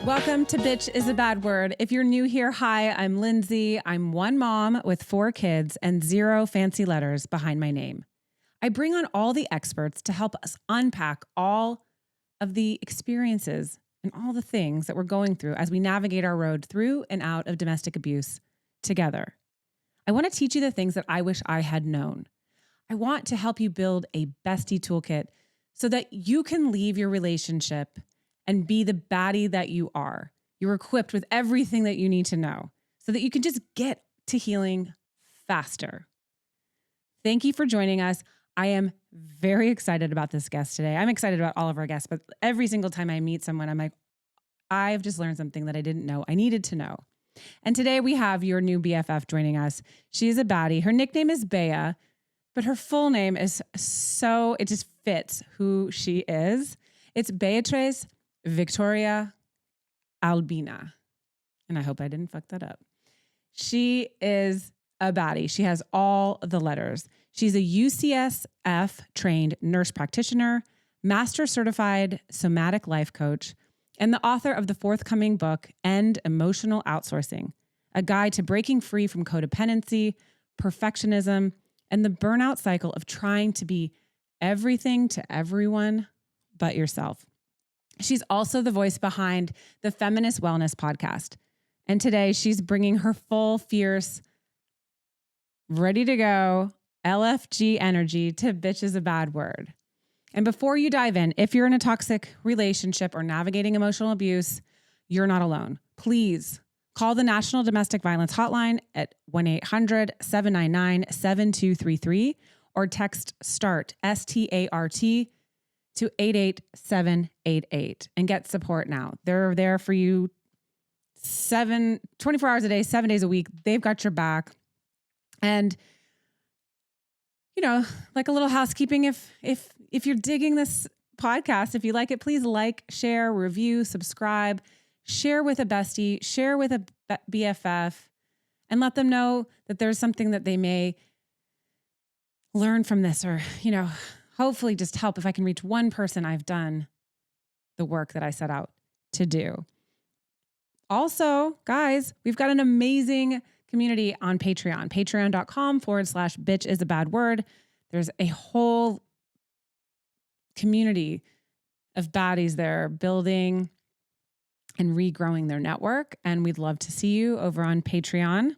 Welcome to Bitch is a Bad Word. If you're new here, hi, I'm Lindsay. I'm one mom with 4 kids and 0 fancy letters behind my name. I bring on all the experts to help us unpack all of the experiences and all the things that we're going through as we navigate our road through and out of domestic abuse together. I want to teach you the things that I wish I had known. I want to help you build a bestie toolkit so that you can leave your relationship and be the baddie that you are. You're equipped with everything that you need to know so that you can just get to healing faster. Thank you for joining us. I am very excited about this guest today. I'm excited about all of our guests, but every single time I meet someone, I'm like, I've just learned something that I didn't know I needed to know. And today we have your new BFF joining us. She is a baddie. Her nickname is Bea, but her full name is it just fits who she is. It's Beatriz Victoria Albina. And I hope I didn't fuck that up. She is a baddie. She has all the letters. She's a UCSF trained nurse practitioner, master certified somatic life coach, and the author of the forthcoming book, End Emotional Outsourcing, a guide to breaking free from codependency, perfectionism, and the burnout cycle of trying to be everything to everyone but yourself. She's also the voice behind the Feminist Wellness podcast. And today she's bringing her full, fierce, ready to go LFG energy to Bitch is a Bad Word. And before you dive in, if you're in a toxic relationship or navigating emotional abuse, you're not alone. Please call the National Domestic Violence Hotline at 1-800-799-7233 or text START, S-T-A-R-T, to 88788 and get support now. They're there for you 24 hours a day, 7 days a week. They've got your back. And, you know, like a little housekeeping, if you're digging this podcast, if you like it, please like, share, review, subscribe, share with a bestie, share with a BFF, and let them know that there's something that they may learn from this or, you know, hopefully just help. If I can reach one person, I've done the work that I set out to do. Also, guys, we've got an amazing community on Patreon, patreon.com/bitch is a bad word. There's a whole community of baddies there building and regrowing their network. And we'd love to see you over on Patreon.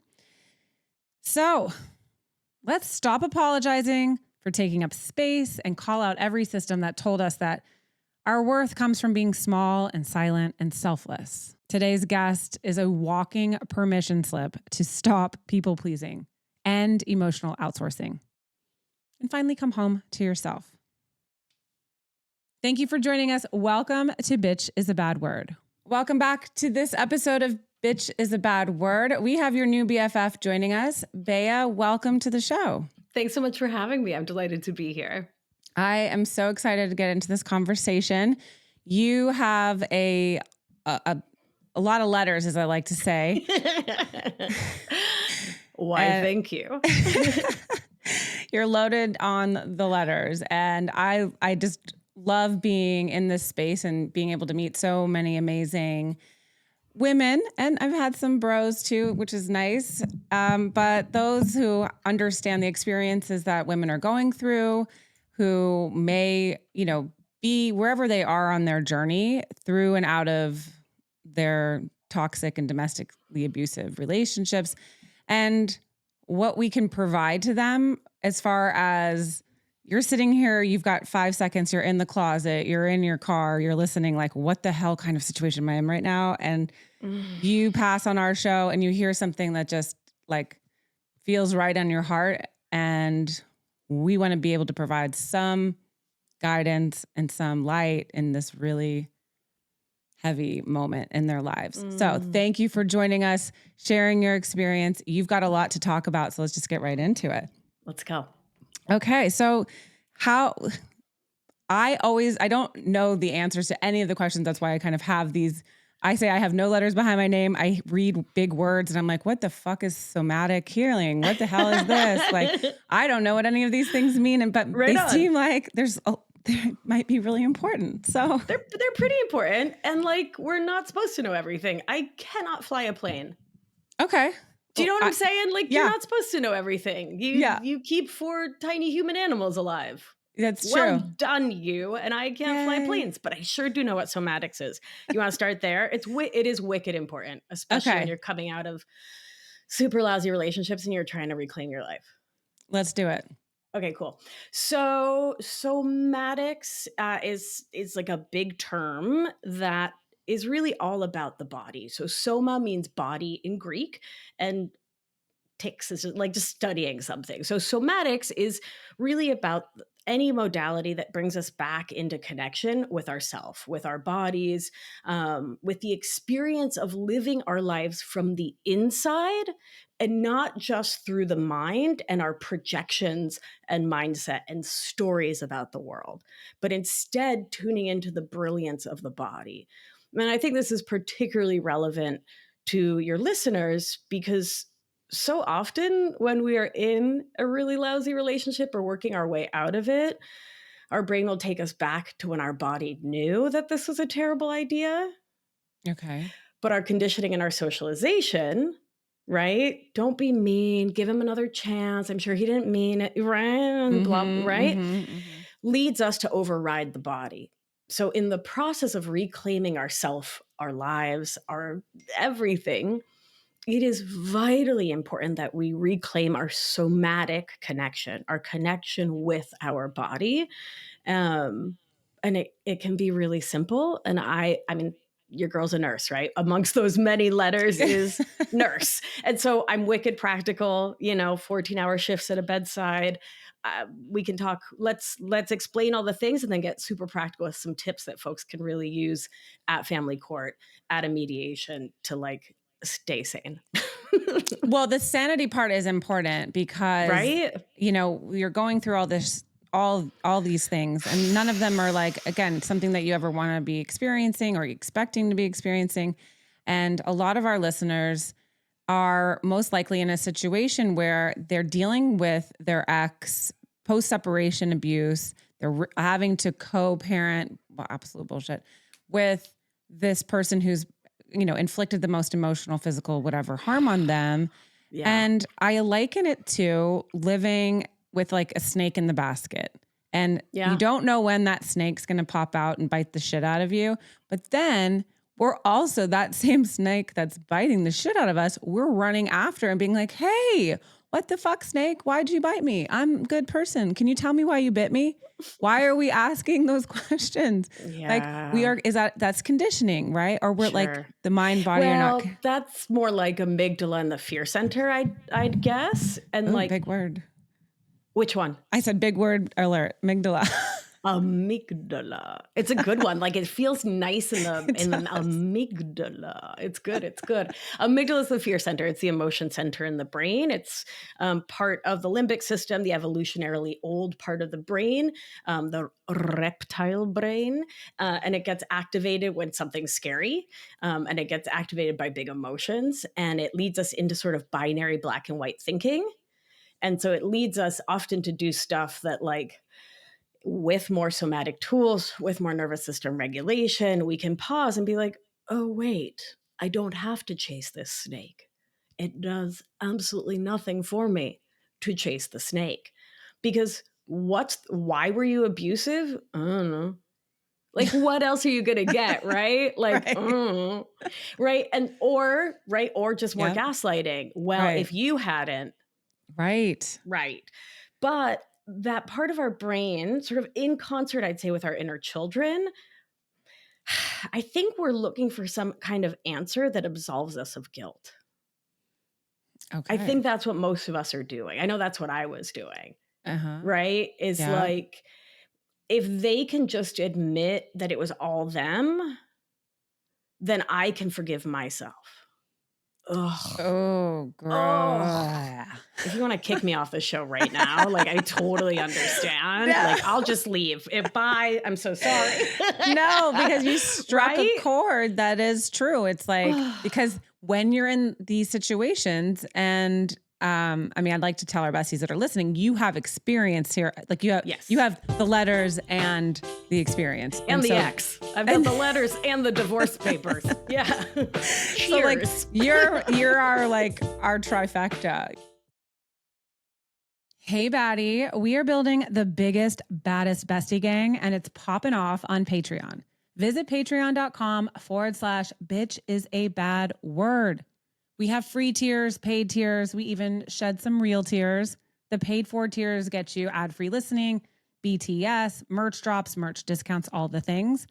So let's stop apologizing for taking up space and call out every system that told us that our worth comes from being small and silent and selfless. Today's guest is a walking permission slip to stop people pleasing and emotional outsourcing and finally come home to yourself. Thank you for joining us. Welcome to Bitch is a Bad Word. Welcome back to this episode of Bitch is a Bad Word. We have your new BFF joining us. Bea, welcome to the show. Thanks so much for having me. I'm delighted to be here. I am so excited to get into this conversation. You have a lot of letters, as I like to say. Why, thank you. You're loaded on the letters. And I just love being in this space and being able to meet so many amazing women, and I've had some bros too, which is nice. But those who understand the experiences that women are going through, who may, you know, be wherever they are on their journey through and out of their toxic and domestically abusive relationships, and what we can provide to them as far as you're sitting here, you've got 5 seconds, you're in the closet, you're in your car, you're listening, like, what the hell kind of situation am I in right now? And you pass on our show and you hear something that just like feels right on your heart. And we want to be able to provide some guidance and some light in this really heavy moment in their lives. So thank you for joining us, sharing your experience. You've got a lot to talk about, so let's just get right into it. Let's go. Okay. So I don't know the answers to any of the questions. That's why I kind of have these. I say I have no letters behind my name. I read big words and I'm like, what the fuck is somatic healing? What the hell is this? Like, I don't know what any of these things mean. But they seem like there's they might be really important. So They're pretty important. And like, we're not supposed to know everything. I cannot fly a plane. okay. Do you Well, know what I'm saying? Like, you're yeah, not supposed to know everything. yeah, You keep 4 tiny human animals alive. that's Well true. done, you. And I can't fly Yay. planes, but I sure do know what somatics is. You want to start there? It is wicked important, especially when Okay, you're coming out of super lousy relationships and you're trying to reclaim your life. let's do it. Okay, cool. So somatics is like a big term that is really all about the body. So soma means body in Greek, and ticks is like just studying something. So somatics is really about any modality that brings us back into connection with ourself, with our bodies, with the experience of living our lives from the inside and not just through the mind and our projections and mindset and stories about the world, but instead tuning into the brilliance of the body. And I think this is particularly relevant to your listeners because so often when we are in a really lousy relationship or working our way out of it, our brain will take us back to when our body knew that this was a terrible idea. Okay. But our conditioning and our socialization, right? Don't be mean, give him another chance. I'm sure he didn't mean it, right? Blah, right? Leads us to override the body. So in the process of reclaiming ourself, our lives, our everything, it is vitally important that we reclaim our somatic connection, our connection with our body. And it can be really simple. And I mean, your girl's a nurse, right? Amongst those many letters is nurse. And so I'm wicked practical, 14-hour shifts at a bedside. We can talk, let's explain all the things and then get super practical with some tips that folks can really use at family court, at a mediation to like stay sane. Well, the sanity part is important because, Right? you're going through all these things, and none of them are like, again, something that you ever want to be experiencing or expecting to be experiencing. And a lot of our listeners are most likely in a situation where they're dealing with their ex post-separation abuse. They're having to co-parent, well, absolute bullshit, with this person who's inflicted the most emotional, physical, whatever harm on them. Yeah. And I liken it to living with like a snake in the basket. And Yeah. you don't know when that snake's going to pop out and bite the shit out of you. But then we're also that same snake that's biting the shit out of us. We're running after and being like, hey, what the fuck, snake? Why'd you bite me? I'm a good person. Can you tell me why you bit me? Why are we asking those questions? Yeah. That's conditioning, right? Or we're like Sure. the mind, body Well, are not. that's more like amygdala and the fear center, I'd guess. And Oh, like, big word. which one? I said big word alert, amygdala. Amygdala. It's a good one. Like it feels nice in the does. amygdala. It's good. It's good. Amygdala is the fear center. It's the emotion center in the brain. It's part of the limbic system, the evolutionarily old part of the brain, the reptile brain, and it gets activated when something's scary, and it gets activated by big emotions, and it leads us into sort of binary black and white thinking. And so it leads us often to do stuff that like with more somatic tools, with more nervous system regulation, we can pause and be like, oh, wait, I don't have to chase this snake. It does absolutely nothing for me to chase the snake. Because why were you abusive? I don't know. Like, what else are you going to get? Right. Like, Right. right. And, or just more gaslighting. Well, if you hadn't. Right. Right. But that part of our brain, sort of in concert, I'd say, with our inner children, I think we're looking for some kind of answer that absolves us of guilt. Okay. I think that's what most of us are doing. I know that's what I was doing. Right? Is like, if they can just admit that it was all them, then I can forgive myself. Ugh. Oh, gross. Oh. If you want to kick me off the show right now, like I totally understand. No. Like I'll just leave. Bye. I'm so sorry. No, because you struck a chord that is true. It's like, because when you're in these situations and I mean, I'd like to tell our besties that are listening, you have experience here. Like you Yes. have the letters and the experience. And the X. I've got the letters and the divorce papers. Yeah. So like Cheers. you're our trifecta. Hey, baddie, we are building the biggest, baddest bestie gang, and it's popping off on Patreon. Visit patreon.com/bitch is a bad word. We have free tiers, paid tiers. We even shed some real tiers. The paid for tiers get you ad-free listening, BTS, merch drops, merch discounts, all the things.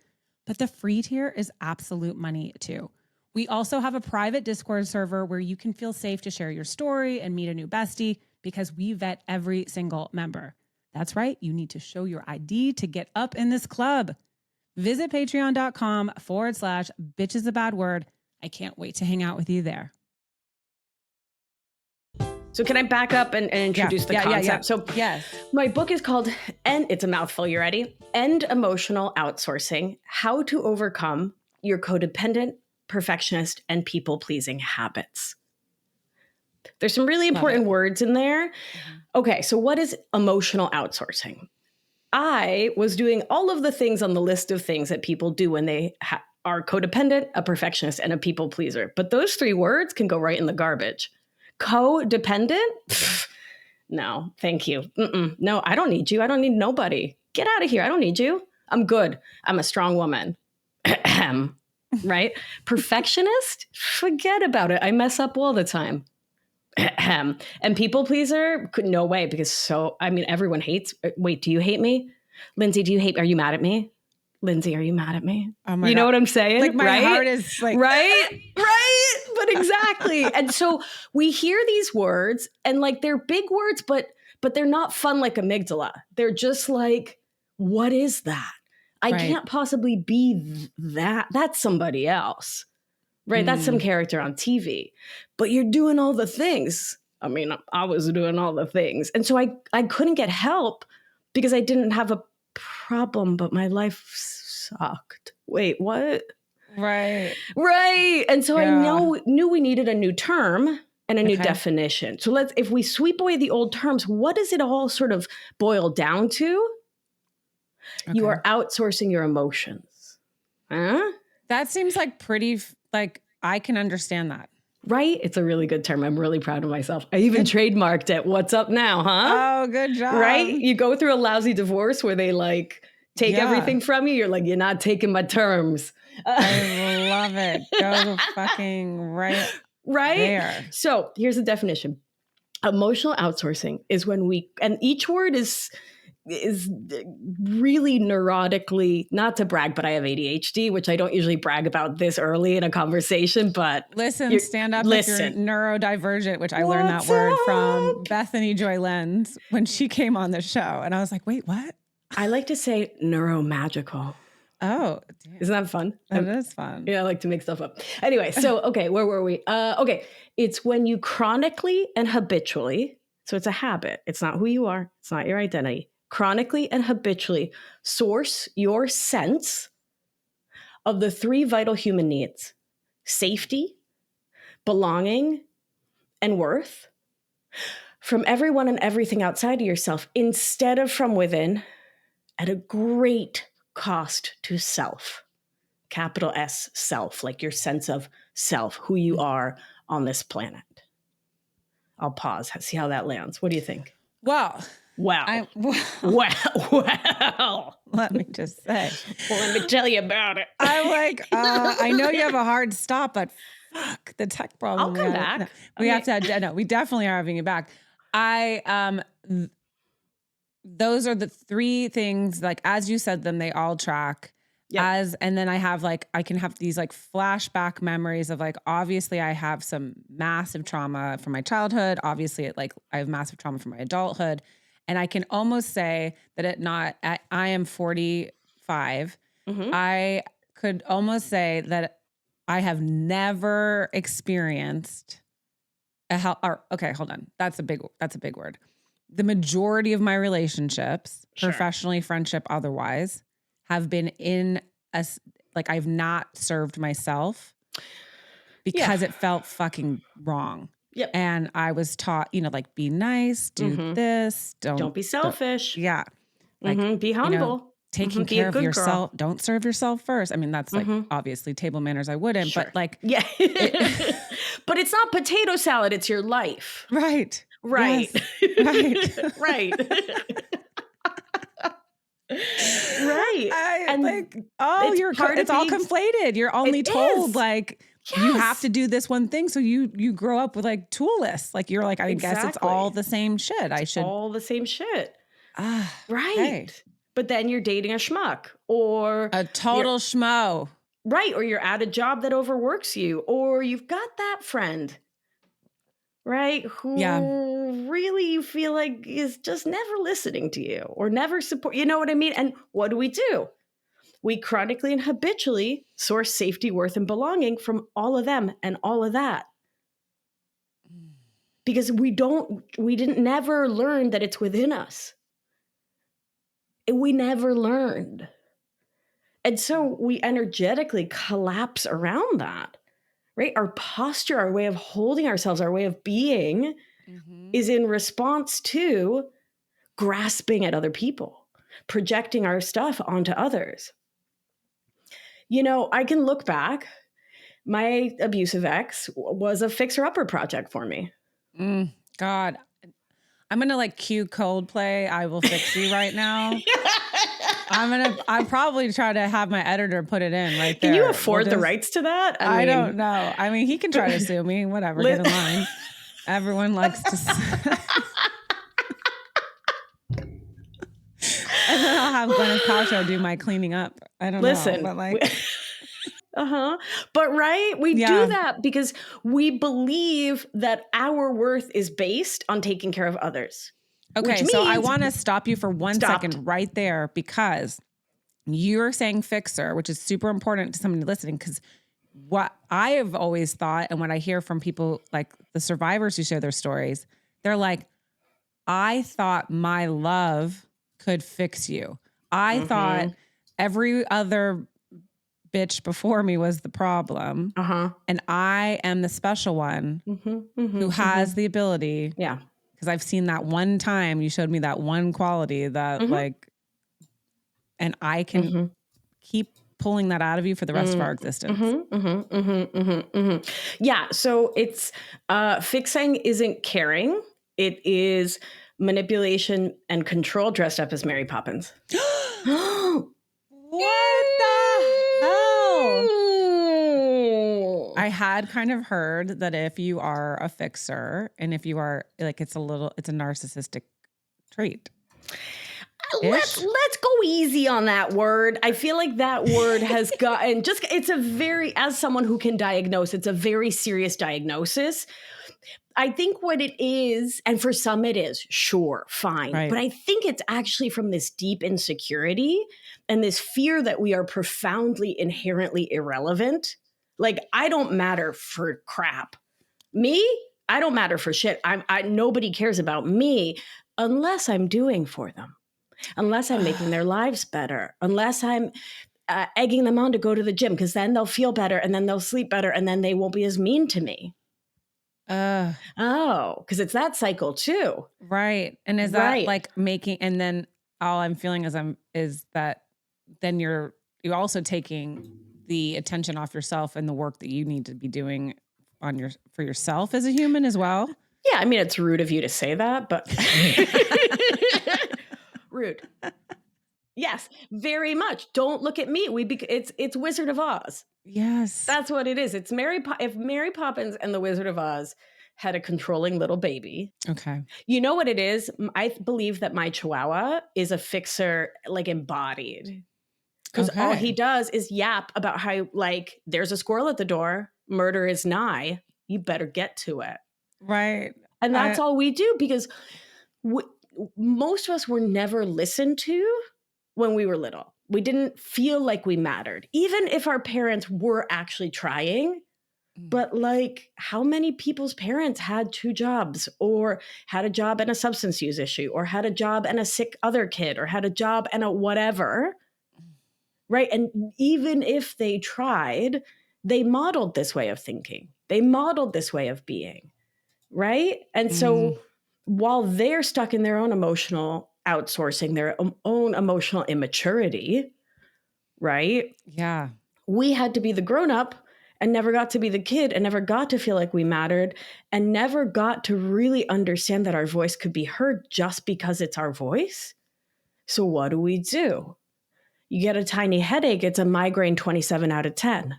But the free tier is absolute money too. We also have a private Discord server where you can feel safe to share your story and meet a new bestie because we vet every single member. That's right. You need to show your ID to get up in this club. Visit patreon.com/bitch is a bad word. I can't wait to hang out with you there. So can I back up and introduce the concept? So yes. My book is called, and it's a mouthful, you ready? End Emotional Outsourcing, How to Overcome Your Codependent, Perfectionist, and People-Pleasing Habits. There's some really important words in there. Okay, so what is emotional outsourcing? I was doing all of the things on the list of things that people do when they are codependent, a perfectionist, and a people pleaser. But those three words can go right in the garbage. Codependent? Pfft, no, thank you. No, I don't need you. I don't need nobody. Get out of here. I don't need you. I'm good. I'm a strong woman. Right? Perfectionist? Forget about it. I mess up all the time. And people pleaser? No way, because everyone hates. Wait, do you hate me? Lindsay, are you mad at me? Lindsay, are you mad at me? Oh my God. Know what I'm saying? Like my right? heart is like, right. But exactly. And so we hear these words and like they're big words, but they're not fun like amygdala. They're just like, what is that? I can't possibly be that. That's somebody else. Right. That's some character on TV, but you're doing all the things. I mean, I was doing all the things. And so I couldn't get help because I didn't have a problem, but my life sucked. Wait, what? Right. And so I knew we needed a new term and a new definition. So if we sweep away the old terms, what does it all sort of boil down to? Okay. You are outsourcing your emotions. Huh? That seems like pretty, like, I can understand that. Right? It's a really good term. I'm really proud of myself. I even trademarked it. What's up now, huh? Oh, good job. Right? You go through a lousy divorce where they like take everything from you. You're like, you're not taking my terms. I love it. Go fucking right there. So here's the definition. Emotional outsourcing is when and each word is really neurotically, not to brag, but I have ADHD, which I don't usually brag about this early in a conversation, but stand up if you're neurodivergent, which I learned that word from Bethany Joy Lenz when she came on the show. And I was like, wait, what? I like to say neuromagical. Oh, damn. Isn't that fun? That is fun. Yeah, I like to make stuff up. Anyway, so, okay, where were we? Okay, it's when you chronically and habitually, so it's a habit. It's not who you are. It's not your identity. Chronically and habitually source your sense of the three vital human needs: safety, belonging, and worth from everyone and everything outside of yourself instead of from within at a great cost to self. Capital S, self, like your sense of self, who you are on this planet. I'll pause, see how that lands. What do you think? Wow. Well. Let me just say. Well, let me tell you about it. I'm like, I know you have a hard stop, but fuck the tech problem. I'll come back. We definitely are having you back. Those are the three things, like, as you said them, they all track. Yep. And then I can have these like flashback memories of like, obviously I have some massive trauma from my childhood. Obviously I have massive trauma from my adulthood. And I can almost say that I am 45. Mm-hmm. I could almost say that I have never experienced okay, hold on. That's a big word. The majority of my relationships, professionally, friendship, otherwise, have been in I've not served myself because it felt fucking wrong. Yep. And I was taught, like, be nice, do Mhm. this, Don't be selfish. yeah. Like, Be humble. taking Be a care of good girl. yourself. Don't serve yourself first. I mean, that's like Mhm. obviously table manners. I wouldn't, but Sure. like Yeah. it, But it's not potato salad, it's your life. right. Right. Yes. Right. Right. Right. I And like, oh, it's part it's of all being conflated. You're it only told is. like you have Yes. to do this one thing. So you grow up with like toolless. Like you're like, I guess it's all Exactly. the same shit. I should, All the same shit. okay. Right. But then you're dating a schmuck or A you're total schmo. right, or you're at a job that overworks you, or you've got that friend, right, Yeah. who really you feel like is just never listening to you or never support, you know what I mean? And what do? We chronically and habitually source safety, worth, and belonging from all of them and all of that because we didn't never learn that it's within us. We never learned. And so we energetically collapse around that, right? Our posture, our way of holding ourselves, our way of being Mm-hmm. is in response to grasping at other people, projecting our stuff onto others. I can look back. My abusive ex was a fixer-upper project for me. God, I'm gonna like cue Coldplay. I will fix you right now. I'll probably try to have my editor put it in right Can you there. We'll afford the just, rights to that? I I don't mean, know. I mean, he can try to sue me, whatever, get in line. Everyone likes to. And then I'll have Gwyneth Paltrow do my cleaning up. I don't know, listen. but like, Uh-huh. But right, we do yeah. that because we believe that our worth is based on taking care of others. Okay, Which so I means want to stop you for one stopped. second right there because you're saying fixer, which is super important to somebody listening because what I have always thought and what I hear from people like the survivors who share their stories, they're like, I thought my love could fix you. I thought every other bitch before me was the problem. Uh-huh. And I am the special one who has the ability. Yeah. Because I've seen that one time you showed me that one quality that like, and I can keep pulling that out of you for the rest of our existence. Yeah. So it's fixing isn't caring. It is manipulation and control dressed up as Mary Poppins. What the hell? I had kind of heard that if you are a fixer and if you are like, it's a narcissistic trait. Let's go easy on that word. I feel like that word has gotten it's a very, as someone who can diagnose, it's a very serious diagnosis. I think what it is, and for some it is, sure, fine. Right. But I think it's actually from this deep insecurity and this fear that we are profoundly inherently irrelevant. Like, I don't matter for crap. Me, I don't matter for shit. Nobody cares about me unless I'm doing for them, unless I'm making their lives better, unless I'm egging them on to go to the gym, because then they'll feel better and then they'll sleep better and then they won't be as mean to me. Because it's that cycle too. Right. And is that like making, and then all I'm feeling is that then you're also taking the attention off yourself and the work that you need to be doing for yourself as a human as well. Yeah. I mean, it's rude of you to say that, but rude. Yes, very much. Don't look at me. It's Wizard of Oz. Yes. That's what it is. It's if Mary Poppins and the Wizard of Oz had a controlling little baby. Okay. You know what it is? I believe that my Chihuahua is a fixer, like embodied. Because all he does is yap about how, like, there's a squirrel at the door, murder is nigh, you better get to it. Right. And that's all we do because most of us were never listened to when we were little. We didn't feel like we mattered, even if our parents were actually trying. But like, how many people's parents had 2 jobs or had a job and a substance use issue or had a job and a sick other kid or had a job and a whatever, right? And even if they tried, they modeled this way of thinking. They modeled this way of being. right? And so while they're stuck in their own emotional outsourcing, their own emotional immaturity, right? Yeah. We had to be the grown up and never got to be the kid and never got to feel like we mattered and never got to really understand that our voice could be heard just because it's our voice. So what do? You get a tiny headache, it's a migraine 27 out of 10.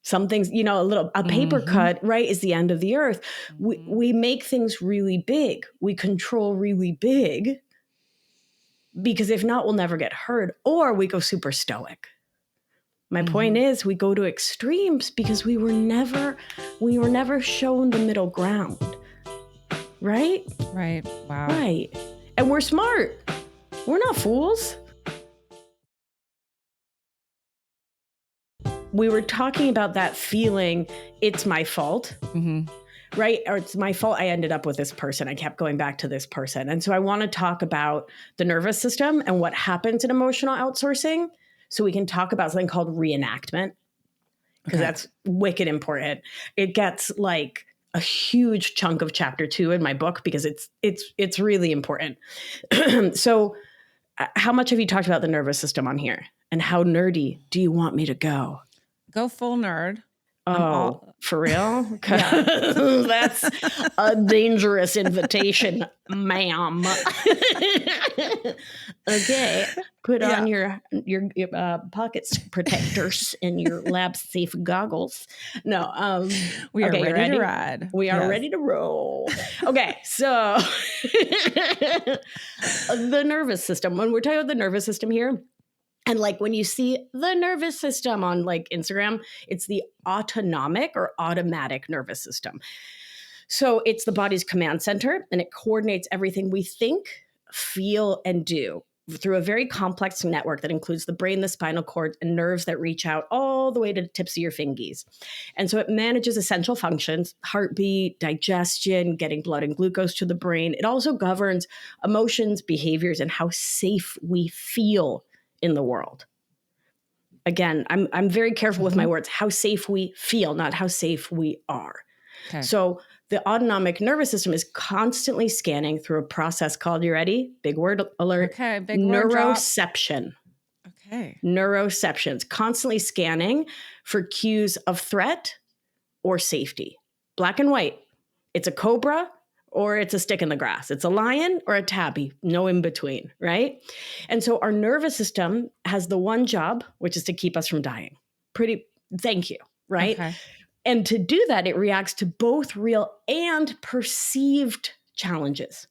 Some things, a paper cut, right, is the end of the earth. We make things really big. We control really big because if not, we'll never get heard, or we go super stoic. My point is we go to extremes because we were never shown the middle ground. Right? Right. Wow. Right. And we're smart. We're not fools. We were talking about that feeling, it's my fault, right? Or it's my fault I ended up with this person. I kept going back to this person. And so I want to talk about the nervous system and what happens in emotional outsourcing so we can talk about something called reenactment, because that's wicked important. It gets like a huge chunk of chapter 2 in my book because it's really important. So how much have you talked about the nervous system on here? And how nerdy do you want me to go? Go full nerd. For real? That's a dangerous invitation, ma'am. Okay, put on your pocket protectors and your lab safe goggles. No, we are ready to ride. We are ready to roll. Okay, so the nervous system. When we're talking about the nervous system here, and like when you see the nervous system on like Instagram, it's the autonomic or automatic nervous system. So it's the body's command center and it coordinates everything we think, feel, and do through a very complex network that includes the brain, the spinal cord, and nerves that reach out all the way to the tips of your fingies. And so it manages essential functions, heartbeat, digestion, getting blood and glucose to the brain. It also governs emotions, behaviors, and how safe we feel in the world. Again, I'm very careful with my words, how safe we feel, not how safe we are. Okay. So the autonomic nervous system is constantly scanning through a process called, you ready? Big word alert. Okay, big neuroception. Okay. Neuroceptions, constantly scanning for cues of threat or safety. Black and white. It's a cobra or it's a stick in the grass. It's a lion or a tabby, no in between, right? And so our nervous system has the one job, which is to keep us from dying. Thank you, right? Okay. And to do that, it reacts to both real and perceived challenges,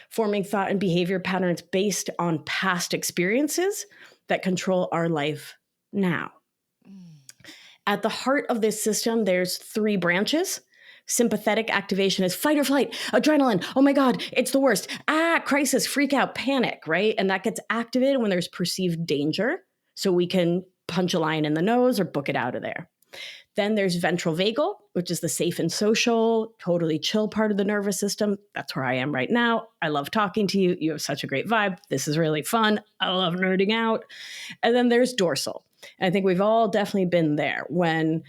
forming thought and behavior patterns based on past experiences that control our life now. At the heart of this system, there's 3 branches. Sympathetic activation is fight or flight, adrenaline. Oh my God, it's the worst. Crisis, freak out, panic, right? And that gets activated when there's perceived danger. So we can punch a lion in the nose or book it out of there. Then there's ventral vagal, which is the safe and social, totally chill part of the nervous system. That's where I am right now. I love talking to you. You have such a great vibe. This is really fun. I love nerding out. And then there's dorsal. And I think we've all definitely been there when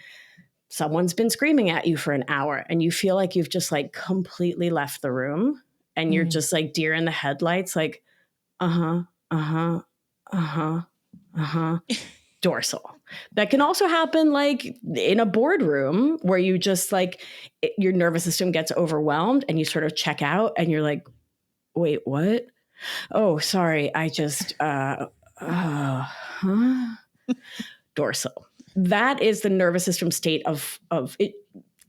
someone's been screaming at you for an hour and you feel like you've just like completely left the room and you're just like deer in the headlights, like, dorsal. That can also happen like in a boardroom where you just like, your nervous system gets overwhelmed and you sort of check out and you're like, wait, what? Oh, sorry. I just, dorsal. That is the nervous system state of it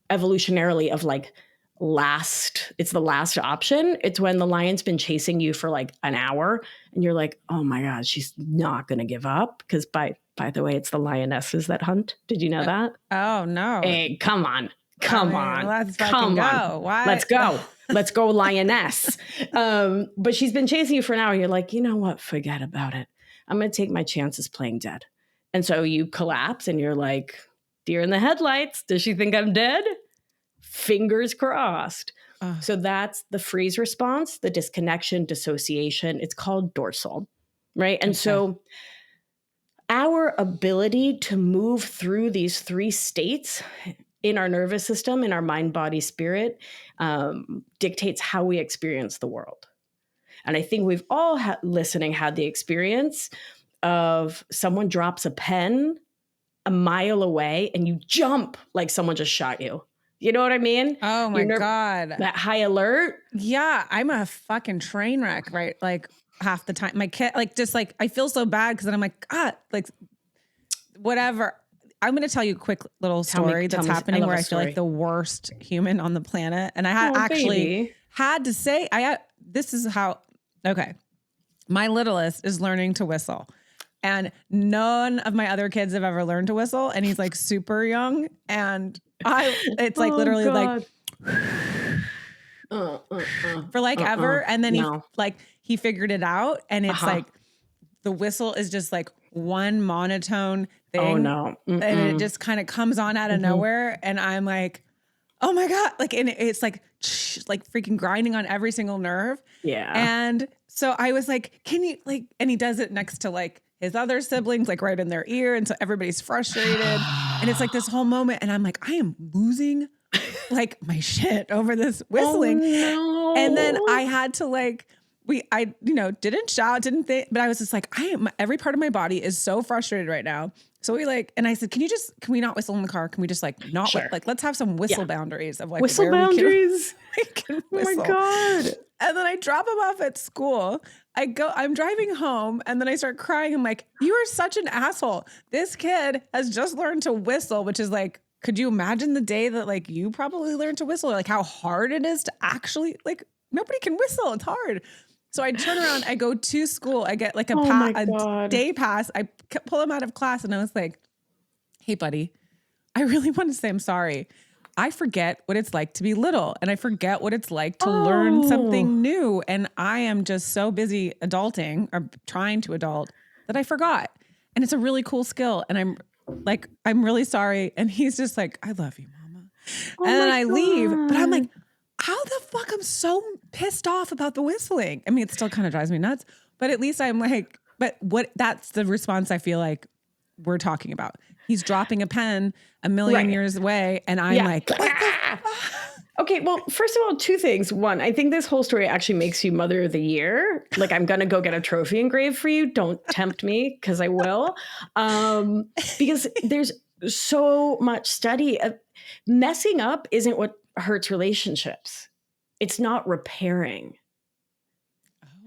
evolutionarily of like it's the last option. It's when the lion's been chasing you for like an hour and you're like, oh my God, she's not going to give up. Because by the way, it's the lionesses that hunt. Did you know that? Oh no. Hey, come on. Let's fucking go. Why? Let's go. Let's go, lioness. But she's been chasing you for an hour. You're like, you know what? Forget about it. I'm going to take my chances playing dead. And so you collapse and you're like, deer in the headlights. Does she think I'm dead? Fingers crossed. So that's the freeze response, the disconnection, dissociation. It's called dorsal, right? And so our ability to move through these 3 states in our nervous system, in our mind, body, spirit, dictates how we experience the world. And I think we've all listening had the experience of someone drops a pen a mile away and you jump like someone just shot you. You know what I mean? Oh my God. That high alert. Yeah, I'm a fucking train wreck, right? Like half the time. My kid, like, just like, I feel so bad because then I'm like, God, like, whatever. I'm going to tell you a quick little story that's happening where I feel like the worst human on the planet. And I had had to say, this is how, okay. My littlest is learning to whistle. And none of my other kids have ever learned to whistle. And he's like super young. And it's like literally like for like ever. And then he figured it out. And it's like, the whistle is just like one monotone thing. Oh no. And it just kind of comes on out of nowhere. And I'm like, oh my God. Like, and it's like freaking grinding on every single nerve. Yeah. And so I was like, can you like, and he does it next to like his other siblings, like right in their ear. And so everybody's frustrated. And it's like this whole moment. And I'm like, I am losing like my shit over this whistling. Oh, no. And then I had to like, didn't shout, didn't think, but I was just like, every part of my body is so frustrated right now. So and I said, can we not whistle in the car? Can we just like not like, let's have some whistle boundaries of like whistle boundaries. We can whistle. Oh my God. And then I drop him off at school. I'm driving home and then I start crying. I'm like, you are such an asshole. This kid has just learned to whistle, which is like, could you imagine the day that like you probably learned to whistle? Or like how hard it is to actually like, nobody can whistle. It's hard. So I turn around, I go to school, I get like a day pass. I pull him out of class and I was like, hey buddy, I really want to say I'm sorry. I forget what it's like to be little and I forget what it's like to learn something new. And I am just so busy adulting or trying to adult that I forgot. And it's a really cool skill. And I'm really sorry. And he's just like, I love you, mama. And then I leave, but I'm like, how the fuck I'm so pissed off about the whistling. I mean, it still kind of drives me nuts, but at least I'm like, that's the response I feel like we're talking about. He's dropping a pen a million years away. And I'm like, what the okay. Well, first of all, two things. One, I think this whole story actually makes you Mother of the Year. Like I'm going to go get a trophy engraved for you. Don't tempt me because I will. Because there's so much study of messing up isn't what hurts relationships. It's not repairing.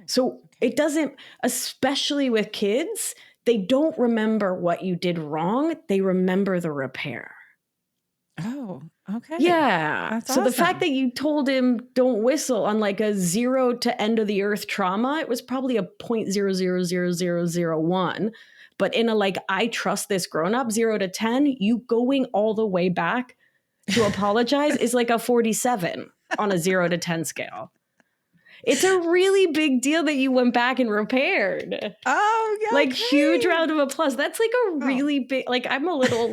So it doesn't, especially with kids, they don't remember what you did wrong. They remember the repair. Oh, okay. Yeah. That's so awesome. The fact that you told him don't whistle on like a 0 to end of the earth trauma, it was probably a 0.000001. But in a like, I trust this grown up 0 to 10, you going all the way back to apologize is like a 47 on a 0 to 10 scale. It's a really big deal that you went back and repaired. Oh, yeah. Like huge round of applause. That's like a really big, like I'm a little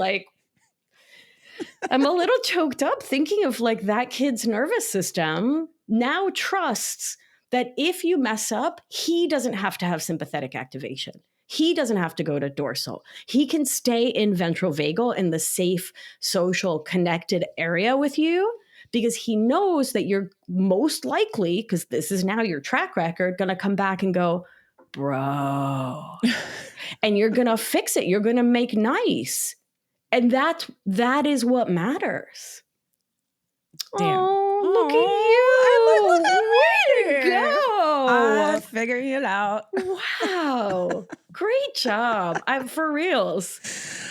choked up thinking of like that kid's nervous system now trusts that if you mess up, he doesn't have to have sympathetic activation. He doesn't have to go to dorsal. He can stay in ventral vagal in the safe, social, connected area with you because he knows that you're most likely, because this is now your track record, going to come back and go, bro. And you're going to fix it. You're going to make nice. And that is what matters. Damn. Oh, look at you. Way to go. I'm figuring it out. Wow. Great job. For reals.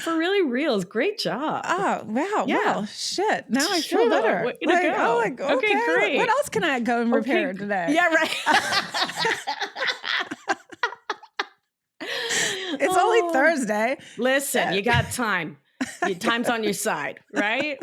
For really reals. Great job. Oh, wow. Yeah. Well, shit. Now I feel better. Way to go. Okay, great. What else can I go and repair today? Yeah, right. It's only Thursday. Listen, you got time. Your time's on your side, right?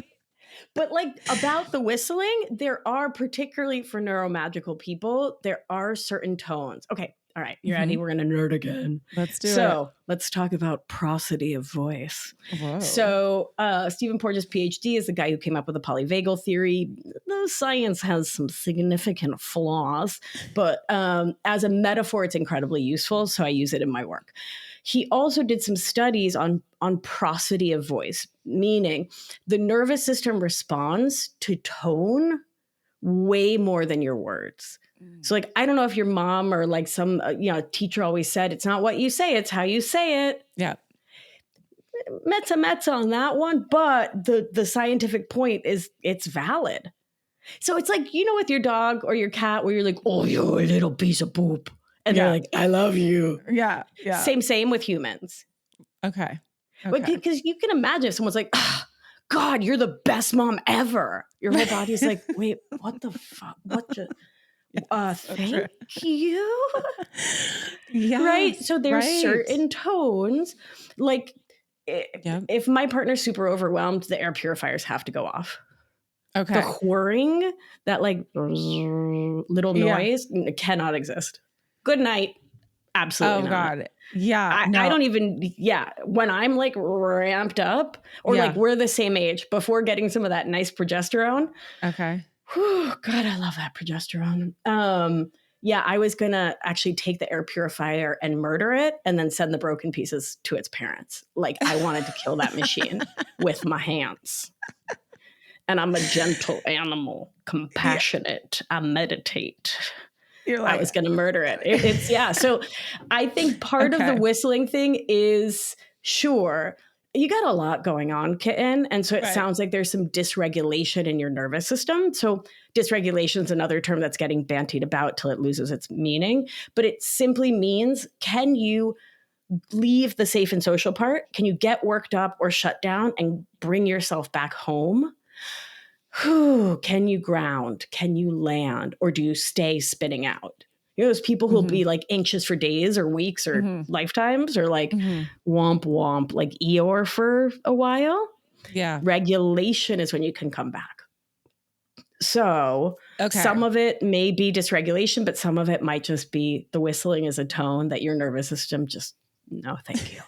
But like about the whistling, there are, particularly for neuromagical people, there are certain tones. Okay. All right. You ready? We're going to nerd again. Let's do it. So let's talk about prosody of voice. Whoa. So Stephen Porges' PhD is the guy who came up with the polyvagal theory. The science has some significant flaws, but as a metaphor, it's incredibly useful. So I use it in my work. he also did some studies on prosody of voice, meaning the nervous system responds to tone way more than your words. So like, I don't know if your mom or like some, teacher always said, it's not what you say, it's how you say it. Yeah. Mezza on that one. But the scientific point is it's valid. So it's like, with your dog or your cat where you're like, oh, you're a little piece of poop. And they're like, I love you. Yeah. Yeah. Same with humans. Okay. Because you can imagine if someone's like, oh, God, you're the best mom ever. Your whole body's like, wait, what the fuck? What the? Thank you. Yeah. Right. So there's certain tones, like if my partner's super overwhelmed, the air purifiers have to go off. Okay. The whirring, that like little noise cannot exist. Good night. Absolutely. Oh God. Yeah. I don't even, when I'm like ramped up or like we're the same age before getting some of that nice progesterone. Okay. Whew, God, I love that progesterone. I was going to actually take the air purifier and murder it and then send the broken pieces to its parents. Like I wanted to kill that machine with my hands. And I'm a gentle animal, compassionate. I meditate. I was going to murder it. So I think part of the whistling thing is, sure, you got a lot going on, kitten. And so it sounds like there's some dysregulation in your nervous system. So dysregulation is another term that's getting bantied about till it loses its meaning. But it simply means, can you leave the safe and social part? Can you get worked up or shut down and bring yourself back home? Can you ground? Can you land? Or do you stay spinning out? Those people who'll be like anxious for days or weeks or lifetimes or like womp womp, like Eeyore for a while. Yeah. Regulation is when you can come back. So some of it may be dysregulation, but some of it might just be the whistling is a tone that your nervous system just, no, thank you.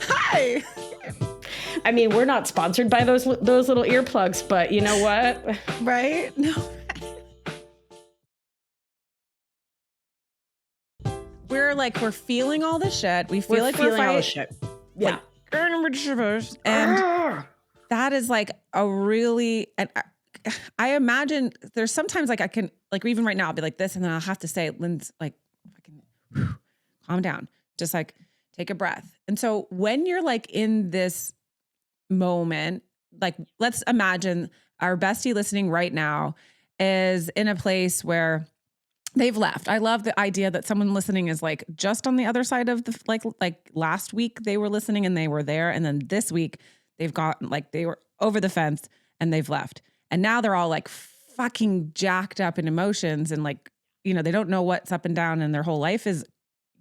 Hi. I mean, we're not sponsored by those little earplugs, but you know what? Right? No. We're feeling all the shit. We feel like we're feeling all the shit. Yeah. And that is like a really, and I imagine there's sometimes like I can, like even right now I'll be like this and then I'll have to say, Lynn's like, fucking calm down. Just like take a breath. And so when you're like in this moment, like let's imagine our bestie listening right now is in a place where they've left. I love the idea that someone listening is like just on the other side of the, like last week they were listening and they were there. And then this week they've gotten like, they were over the fence and they've left. And now they're all like fucking jacked up in emotions and like, they don't know what's up and down and their whole life is,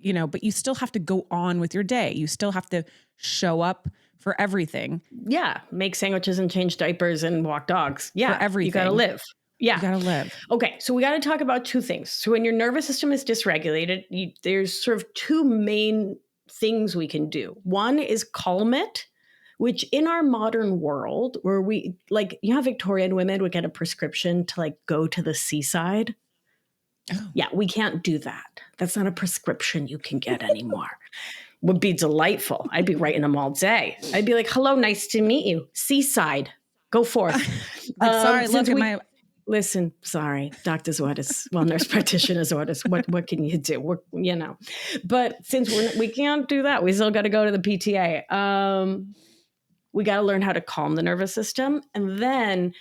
but you still have to go on with your day. You still have to show up for everything. Yeah. Make sandwiches and change diapers and walk dogs. Yeah. For everything. You got to live. Yeah. You got to live. Okay. So we got to talk about two things. So when your nervous system is dysregulated, there's sort of two main things we can do. One is calm it, which in our modern world where we like, Victorian women would get a prescription to like go to the seaside. Oh. Yeah. We can't do that. That's not a prescription you can get anymore. Would be delightful. I'd be writing them all day. I'd be like, hello, nice to meet you. Seaside. Go forth. Sorry, look at my... Listen, sorry, doctor's orders, nurse practitioner's orders. What can you do? But since we can't do that, we still got to go to the PTA. We got to learn how to calm the nervous system. And then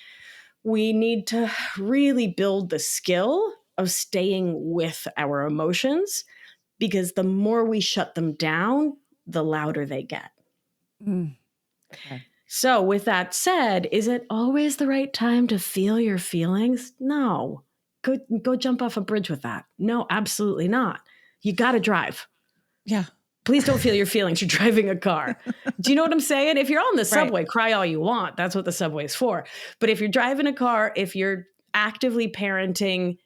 we need to really build the skill of staying with our emotions, because the more we shut them down, the louder they get. Okay. So with that said, is it always the right time to feel your feelings? No. Go jump off a bridge with that. No, absolutely not. You got to drive. Yeah. Please don't feel your feelings. You're driving a car. Do you know what I'm saying? If you're on the subway, cry all you want. That's what the subway is for. But if you're driving a car, if you're actively parenting,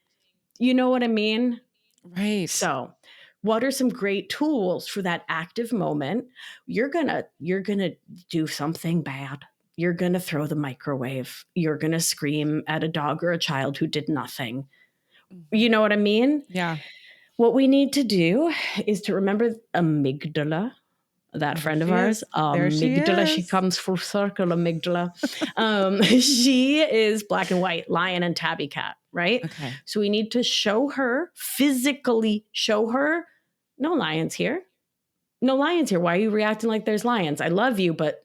you know what I mean? Right. So what are some great tools for that active moment? You're gonna do something bad. You're gonna throw the microwave. You're gonna scream at a dog or a child who did nothing. You know what I mean? Yeah. What we need to do is to remember amygdala, that Oh, there friend of she ours, is. There she amygdala. She is. comes full circle, amygdala. She is black and white, lion and tabby cat, right? Okay. So we need to show her, physically show her, no lions here. No lions here. Why are you reacting like there's lions? I love you, but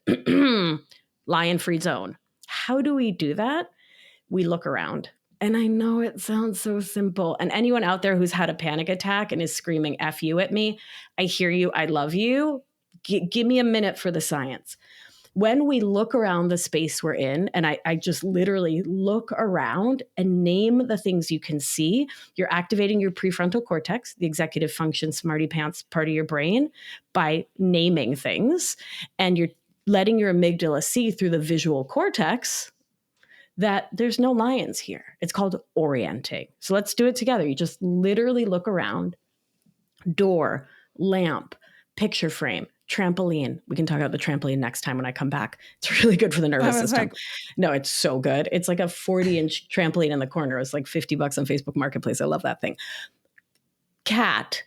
lion free zone. How do we do that? We look around. And I know it sounds so simple. And anyone out there who's had a panic attack and is screaming F you at me, I hear you. I love you. Give me a minute for the science. When we look around the space we're in, and I just literally look around and name the things you can see, you're activating your prefrontal cortex, the executive function, smarty pants part of your brain, by naming things. And you're letting your amygdala see through the visual cortex that there's no lions here. It's called orienting. So let's do it together. You just literally look around. Door, lamp, picture frame, trampoline. We can talk about the trampoline next time when I come back. It's really good for the nervous system. No, it's so good. It's like a 40-inch trampoline in the corner. It's like $50 on Facebook Marketplace. I love that thing. Cat,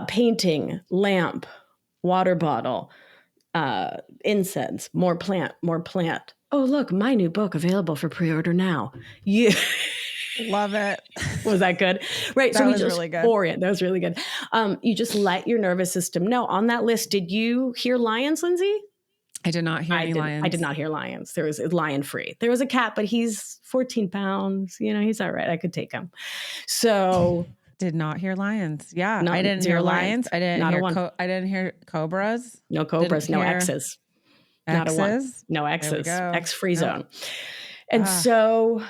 painting, lamp, water bottle, incense, more plant, more plant. Oh, look, my new book available for pre-order now. Yeah. Love it. Was that good? Right. That so we was just really good. orient. That was really good. You just let your nervous system know. On that list, did you hear lions, Lindsay? I did not hear any lions. I did not hear lions. There was lion free. There was a cat, but he's 14 pounds. You know, he's all right. I could take him. So did not hear lions. Yeah, I didn't zero hear lions. I didn't Not hear a one. I didn't hear cobras. No cobras. Didn't No hear X's. Not a one. X's. No There we X's. go. X free Nope. zone. And so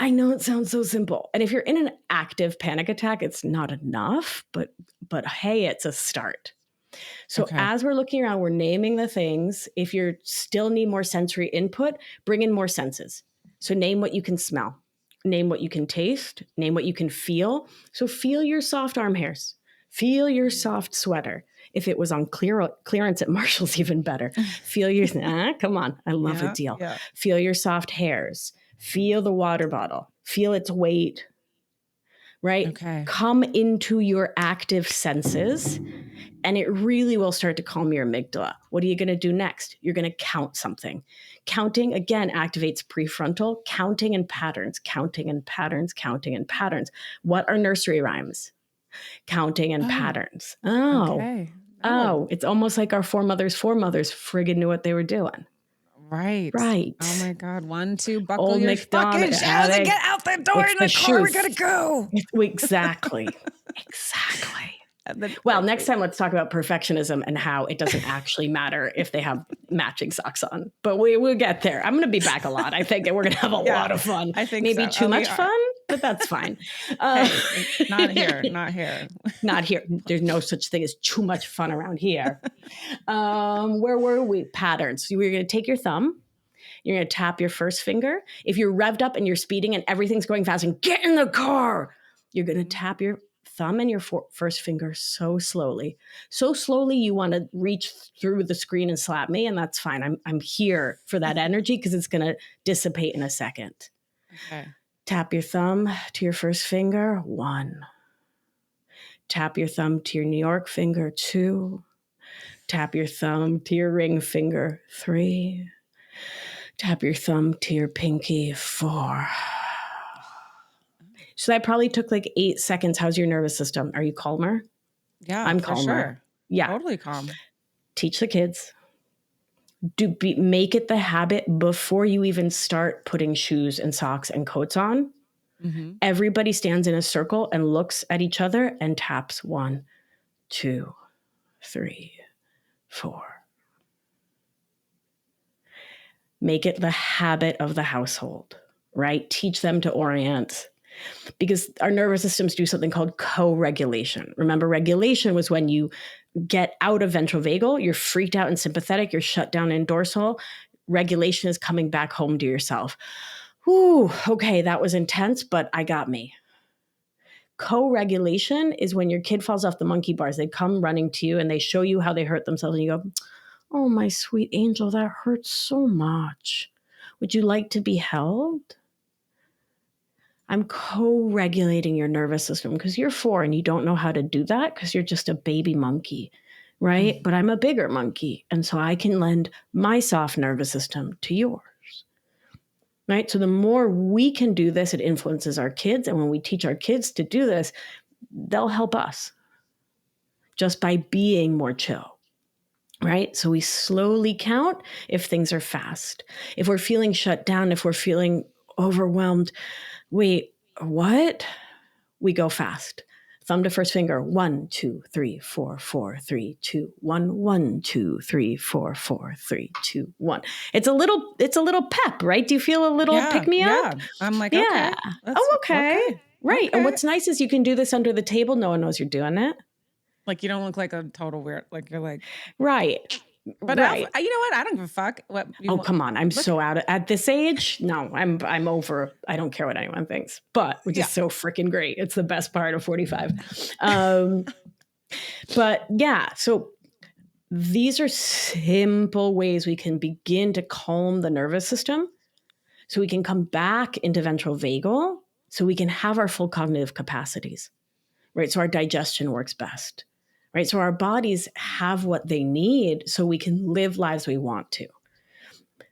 I know it sounds so simple. And if you're in an active panic attack, it's not enough, but hey, it's a start. So Okay. as we're looking around, we're naming the things. If you still need more sensory input, bring in more senses. So name what you can smell, name what you can taste, name what you can feel. So feel your soft arm hairs, feel your soft sweater. If it was on clearance at Marshall's, even better. Feel your, come on, I love a deal. Yeah. Feel your soft hairs, feel the water bottle, feel its weight, right? Okay. Come into your active senses, and it really will start to calm your amygdala. What are you going to do next? You're going to count something. Counting, again, activates prefrontal, counting and patterns, counting and patterns, counting and patterns. What are nursery rhymes? Counting and patterns. Okay. Oh, it's almost like our foremothers friggin' knew what they were doing. Right. Right. Oh my God. 1, 2, buckle Old your McDonald, fucking shoes and get out the door in the car. We're going to go. Exactly. Exactly. Well, next time let's talk about perfectionism and how it doesn't actually matter if they have matching socks on. But we'll get there. I'm going to be back a lot, I think, and we're going to have a lot of fun. I think maybe so. too much fun, but that's fine. Hey, not here. Not here. Not here. There's no such thing as too much fun around here. Where were we? Patterns. So we're going to take your thumb. You're going to tap your first finger. If you're revved up and you're speeding and everything's going fast and get in the car, you're going to tap your thumb and your first finger so slowly. So slowly you want to reach through the screen and slap me, and that's fine. I'm here for that energy because it's going to dissipate in a second. Okay. Tap your thumb to your first finger, 1. Tap your thumb to your New York finger, 2. Tap your thumb to your ring finger, 3. Tap your thumb to your pinky, 4. So that probably took like 8 seconds. How's your nervous system? Are you calmer? Yeah, I'm for calmer. sure. Yeah. Totally calm. Teach the kids. Make it the habit before you even start putting shoes and socks and coats on. Mm-hmm. Everybody stands in a circle and looks at each other and taps 1, 2, 3, 4. Make it the habit of the household, right? Teach them to orient, because our nervous systems do something called co-regulation. Remember, regulation was when you get out of ventral vagal, you're freaked out and sympathetic, you're shut down in dorsal. Regulation is coming back home to yourself. Ooh, okay, that was intense, but I got me. Co-regulation is when your kid falls off the monkey bars. They come running to you and they show you how they hurt themselves, and you go, oh, my sweet angel, that hurts so much. Would you like to be held? I'm co-regulating your nervous system because you're 4 and you don't know how to do that because you're just a baby monkey, right? Mm. But I'm a bigger monkey. And so I can lend my soft nervous system to yours, right? So the more we can do this, it influences our kids. And when we teach our kids to do this, they'll help us just by being more chill, right? So we slowly count if things are fast. If we're feeling shut down, if we're feeling overwhelmed, wait, what? We go fast. Thumb to first finger. 1, 2, 3, 4, 4, 3, 2, 1, 1, 2, 3, 4, 4, 3, 2, 1. It's a little pep, right? Do you feel a little pick me Yeah. up? I'm like, Yeah. okay. Oh, okay. Okay. Right. And Okay. what's nice is you can do this under the table. No one knows you're doing it. Like, you don't look like a total weird, like you're like, Right. but Right. you know what? I don't give a fuck what you Oh, want. come on. I'm Look, so out at this age. No, I'm over. I don't care what anyone thinks, but which Yeah. is so freaking great. It's the best part of 45. But yeah, so these are simple ways we can begin to calm the nervous system so we can come back into ventral vagal so we can have our full cognitive capacities, right? So our digestion works best, right? So our bodies have what they need so we can live lives we want to.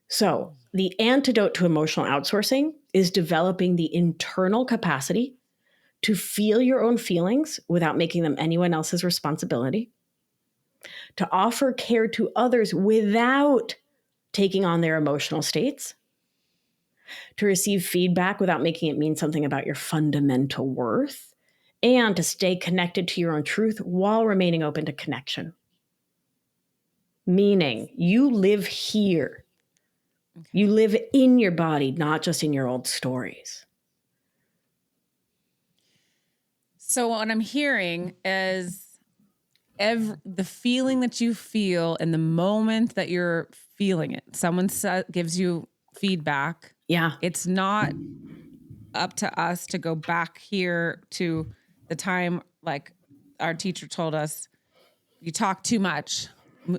So the antidote to emotional outsourcing is developing the internal capacity to feel your own feelings without making them anyone else's responsibility, to offer care to others without taking on their emotional states, to receive feedback without making it mean something about your fundamental worth, and to stay connected to your own truth while remaining open to connection. Meaning, you live here. Okay. You live in your body, not just in your old stories. So what I'm hearing is the feeling that you feel in the moment that you're feeling it. Someone gives you feedback. Yeah. It's not up to us to go back here to the time, like our teacher told us, you talk too much,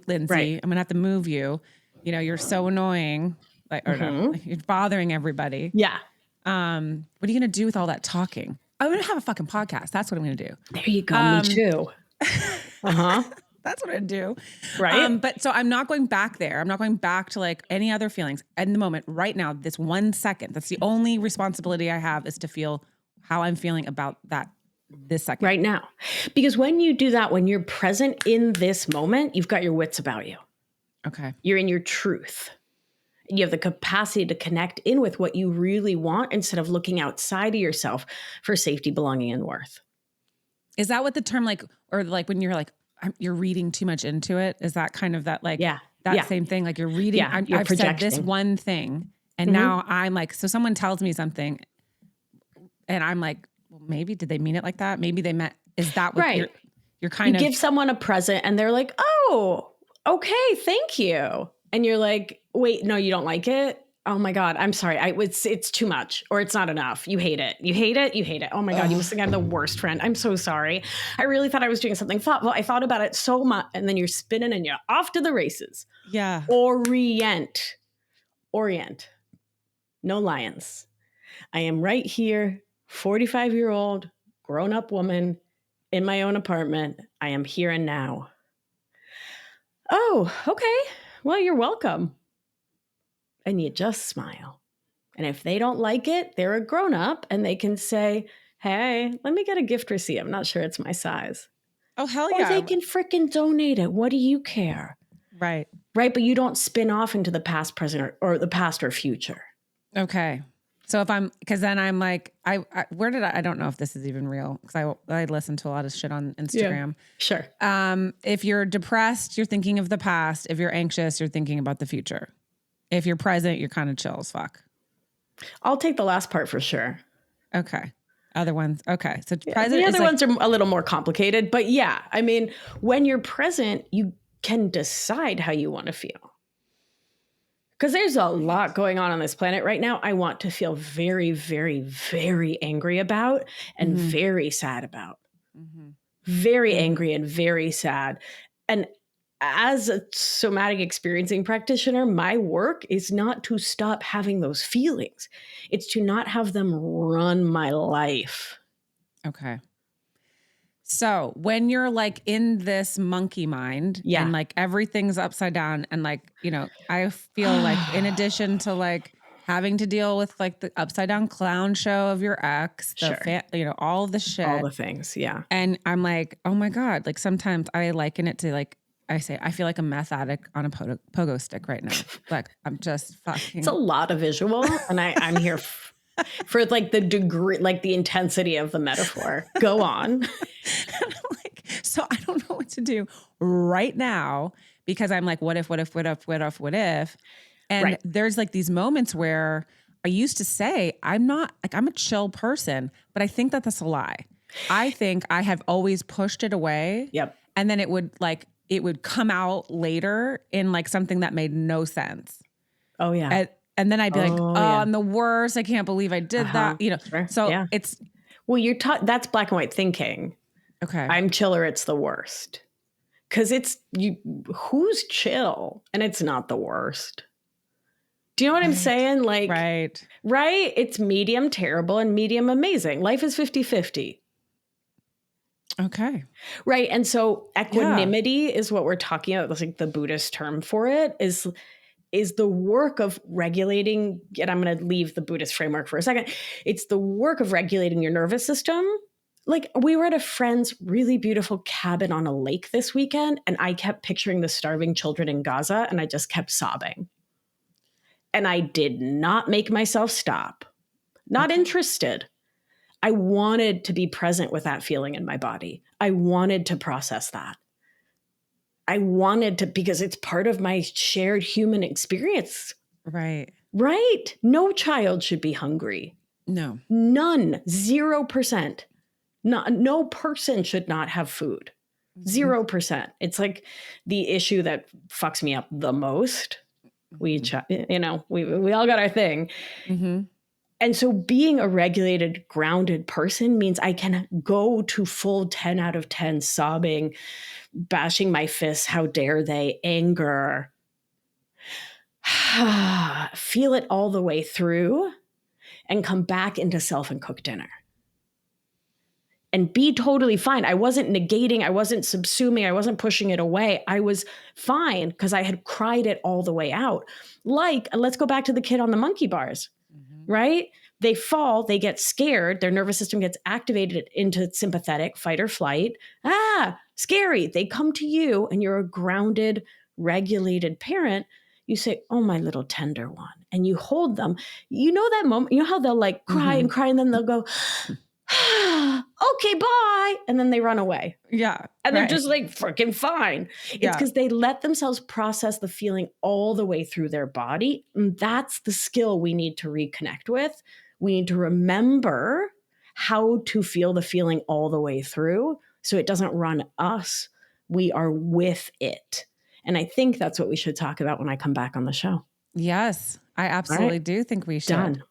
Lindsay. Right. I'm gonna have to move you. You know, you're so annoying. Like, or no, like, you're bothering everybody. Yeah. What are you gonna do with all that talking? I'm gonna have a fucking podcast. That's what I'm gonna do. There you go. Me too. Uh-huh. That's what I do. Right. But so I'm not going back there. I'm not going back to like any other feelings in the moment right now, this 1 second. That's the only responsibility I have is to feel how I'm feeling about that this second. Right now. Because when you do that, when you're present in this moment, you've got your wits about you. Okay. You're in your truth. You have the capacity to connect in with what you really want instead of looking outside of yourself for safety, belonging, and worth. Is that what the term like, or like when you're like, you're reading too much into it? Is that kind of that like, that same thing? Like you're reading, Yeah, you're I've said this projecting. one thing and now I'm like, so someone tells me something and I'm like, well, maybe did they mean it like that? Maybe they meant, is that what Right. you're kind of give someone a present and they're like, oh, okay, thank you. And you're like, wait, no, you don't like it? Oh my God, I'm sorry. It's too much or it's not enough. You hate it. You hate it. You hate it. Oh my God, you must think I'm the worst friend. I'm so sorry. I really thought I was doing something thoughtful. I thought about it so much. And then you're spinning and you're off to the races. Yeah. Orient. No lions. I am right here, 45-year-old, grown-up woman in my own apartment. I am here and now. Oh, okay. Well, you're welcome. And you just smile. And if they don't like it, they're a grown-up and they can say, hey, let me get a gift receipt. I'm not sure it's my size. Oh, hell Or yeah. they can freaking donate it. What do you care? Right. Right. But you don't spin off into the past, present, or the past or future. Okay. So because then I'm like, I don't know if this is even real because I listen to a lot of shit on Instagram. Yeah, sure. If you're depressed, you're thinking of the past. If you're anxious, you're thinking about the future. If you're present, you're kind of chill as fuck. I'll take the last part for sure. Okay. Other ones. Okay. So Yeah, present. the other ones are a little more complicated, but yeah, I mean, when you're present, you can decide how you want to feel. Because there's a lot going on this planet right now. I want to feel very, very, very angry about and very sad about. Very angry and very sad. And as a somatic experiencing practitioner, my work is not to stop having those feelings. It's to not have them run my life. Okay. So when you're like in this monkey mind and Yeah. like everything's upside down and like, I feel like in addition to like having to deal with like the upside down clown show of your ex, Sure. all of the All shit. the things. Yeah. And I'm like, oh my God. Like sometimes I liken it to like, I say, I feel like a meth addict on a pogo stick right now. Like I'm just It's a fucking. lot of visual, and I'm here for like the degree, like the intensity of the metaphor. Go on. Like, so I don't know what to do right now because I'm like, what if? And Right. there's like these moments where I used to say, I'm a chill person, but I think that that's a lie. I think I have always pushed it away. Yep. And then it would come out later in like something that made no sense. Oh yeah. And then I'd be like, Oh oh, yeah. I'm the worst. I can't believe I did that. Sure. So Yeah. it's Well, that's black and white thinking. okay. I'm chiller, it's the worst. Because it's you. Who's chill, and it's not the worst. Do you know what I'm saying? Like, right. It's medium terrible and medium amazing. Life is 50-50. Okay. Right. And so equanimity is what we're talking about. That's like the Buddhist term for it is the work of regulating. And I'm going to leave the Buddhist framework for a second. It's the work of regulating your nervous system. Like we were at a friend's really beautiful cabin on a lake this weekend, and I kept picturing the starving children in Gaza, and I just kept sobbing. And I did not make myself stop. Not interested. I wanted to be present with that feeling in my body. I wanted to process that. I wanted to, because it's part of my shared human experience. Right. Right? No child should be hungry. No. None. 0%. No person should not have food. 0%. It's like the issue that fucks me up the most. We all got our thing. Mm-hmm. And so being a regulated, grounded person means I can go to full 10 out of 10 sobbing, bashing my fists, how dare they, anger. Feel it all the way through and come back into self and cook dinner. And be totally fine. I wasn't negating, I wasn't subsuming, I wasn't pushing it away. I was fine because I had cried it all the way out. Like, let's go back to the kid on the monkey bars. Right? They fall, they get scared, their nervous system gets activated into sympathetic fight or flight. Scary. They come to you and you're a grounded, regulated parent. You say, oh, my little tender one. And you hold them. You know that moment, you know how they'll like cry and cry and then they'll go, okay, bye. And then they run away. Yeah. And they're just like freaking fine. It's because they let themselves process the feeling all the way through their body. And that's the skill we need to reconnect with. We need to remember how to feel the feeling all the way through so it doesn't run us. We are with it. And I think that's what we should talk about when I come back on the show. Yes, I absolutely do think we should. Done.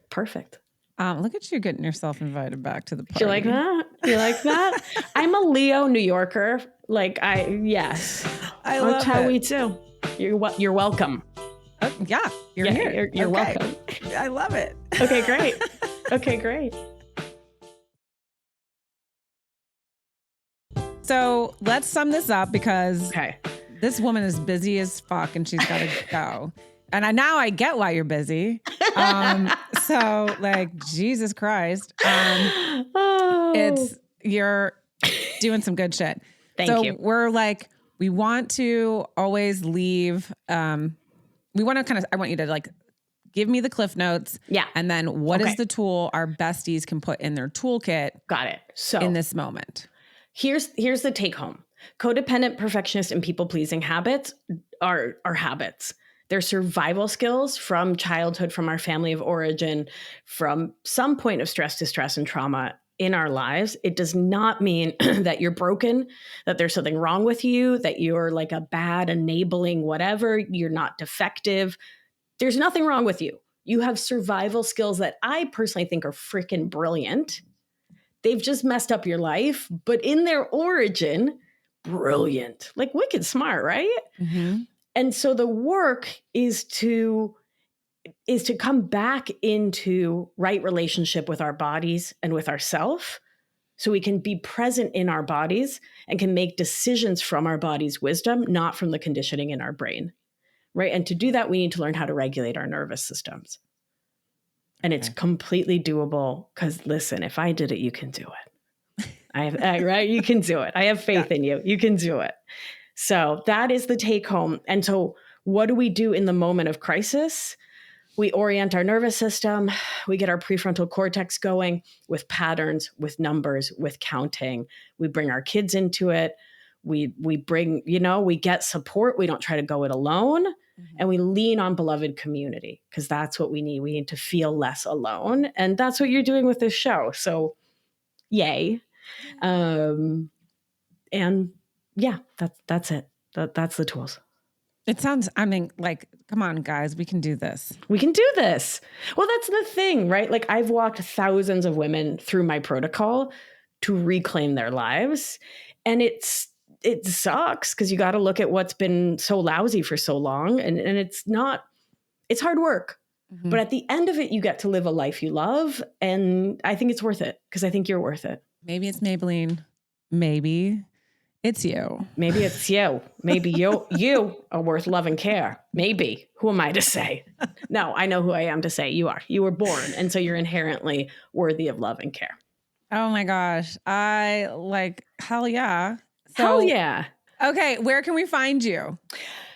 Perfect. Look at you getting yourself invited back to the party. You like that? You like that? I'm a Leo New Yorker. Yes. I love That's how it. we do. You're welcome. Yeah, you're here. You're welcome. I love it. Okay, great. Okay, great. So let's sum this up because Okay. this woman is busy as fuck and she's got to go. And now I get why you're busy. So like, Jesus Christ. You're doing some good shit. Thank you. We're like, we want to always leave. We want to I want you to like, give me the cliff notes. Yeah. And then what is the tool our besties can put in their toolkit? Got it. So in this moment. Here's the take home. Codependent, perfectionist, and people-pleasing habits are habits. They're survival skills from childhood, from our family of origin, from some point of stress, distress, and trauma in our lives. It does not mean that you're broken, that there's something wrong with you, that you're like a bad, enabling whatever, you're not defective. There's nothing wrong with you. You have survival skills that I personally think are freaking brilliant. They've just messed up your life, but in their origin, brilliant, like wicked smart, right? Mm-hmm. And so the work is to come back into right relationship with our bodies and with ourself, so we can be present in our bodies and can make decisions from our body's wisdom, not from the conditioning in our brain, right? And to do that, we need to learn how to regulate our nervous systems. And it's completely doable, because listen, if I did it, you can do it. Right? You can do it. I have faith in you. You can do it. So that is the take home. And so what do we do in the moment of crisis? We orient our nervous system. We get our prefrontal cortex going with patterns, with numbers, with counting. We bring our kids into it. We bring, we get support. We don't try to go it alone. And we lean on beloved community, because that's what we need. We need to feel less alone. And that's what you're doing with this show. So yay. And yeah, that's it. That's the tools. It sounds, like, come on, guys, we can do this. We can do this. Well, that's the thing, right? Like, I've walked thousands of women through my protocol to reclaim their lives. And it sucks, because you got to look at what's been so lousy for so long. And it's hard work. Mm-hmm. But at the end of it, you get to live a life you love. And I think it's worth it, because I think you're worth it. Maybe it's Maybelline. Maybe it's you. Maybe it's you. Maybe you are worth love and care. Maybe. Who am I to say? No, I know who I am to say. You are. You were born. And so you're inherently worthy of love and care. Oh my gosh. Hell yeah. Hell yeah. Okay. Where can we find you?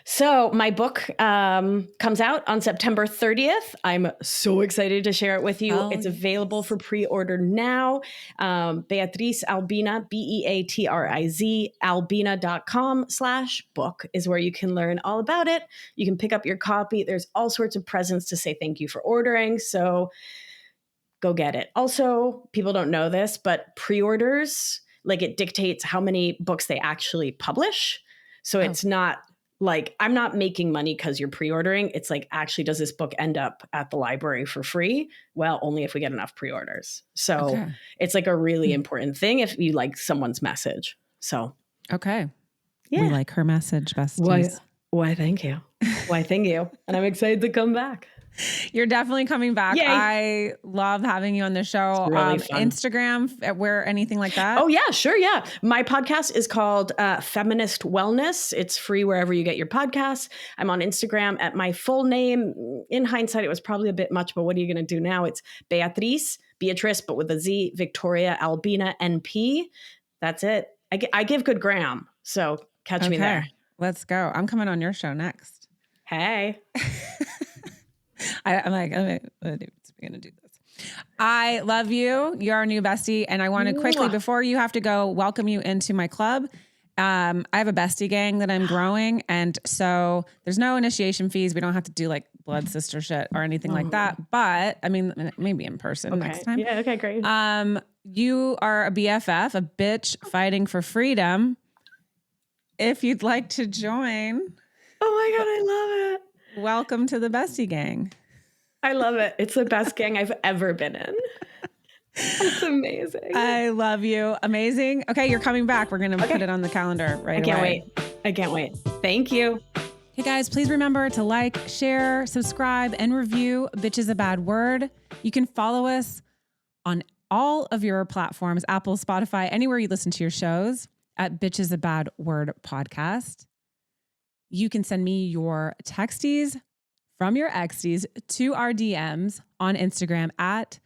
So my book comes out on September 30th. I'm so excited to share it with you. It's available for pre-order now. Beatriz Albina, Beatriz, albina.com/book is where you can learn all about it. You can pick up your copy. There's all sorts of presents to say thank you for ordering. So go get it. Also, people don't know this, but pre-orders, like, it dictates how many books they actually publish. So it's not like, I'm not making money because you're pre-ordering. It's like, actually, does this book end up at the library for free? Well, only if we get enough pre-orders. So it's like a really important thing if you like someone's message. So. Okay. Yeah. We like her message, besties. Why, thank you. Why, thank you. And I'm excited to come back. You're definitely coming back. Yay. I love having you on the show. It's really fun. Instagram, where anything like that? Oh, yeah, sure. Yeah. My podcast is called Feminist Wellness. It's free wherever you get your podcasts. I'm on Instagram at my full name. In hindsight, it was probably a bit much, but what are you going to do now? It's Beatriz, but with a Z, Victoria, Albina, NP. That's it. I give good gram. So catch me there. Let's go. I'm coming on your show next. Hey. I'm going to do this. I love you. You're our new bestie. And I want to quickly, before you have to go, welcome you into my club. I have a bestie gang that I'm growing. And so there's no initiation fees. We don't have to do like blood sister shit or anything like that. But I mean, maybe in person next time. Yeah. Okay, great. You are a BFF, a bitch fighting for freedom. If you'd like to join. Oh my God, I love it. Welcome to the bestie gang. I love it. It's the best gang I've ever been in. It's amazing. I love you. Amazing. Okay, you're coming back. We're going to put it on the calendar right away. I can't wait. Thank you. Hey guys, please remember to like, share, subscribe, and review Bitch is a Bad Word. You can follow us on all of your platforms, Apple, Spotify, anywhere you listen to your shows, at Bitch is a Bad Word podcast. You can send me your texties from your exties to our DMs on Instagram at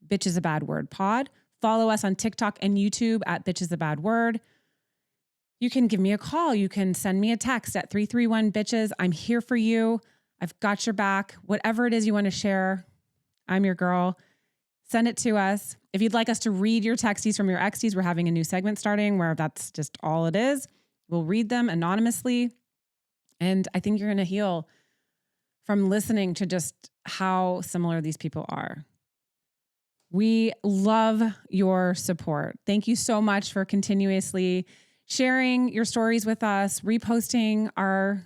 Bitch is a Bad Word pod. Follow us on TikTok and YouTube at Bitch is a Bad Word. You can give me a call. You can send me a text at 331 bitches. I'm here for you. I've got your back. Whatever it is you want to share, I'm your girl. Send it to us. If you'd like us to read your texties from your exties, we're having a new segment starting where that's just all it is. We'll read them anonymously. And I think you're going to heal from listening to just how similar these people are. We love your support. Thank you so much for continuously sharing your stories with us, reposting our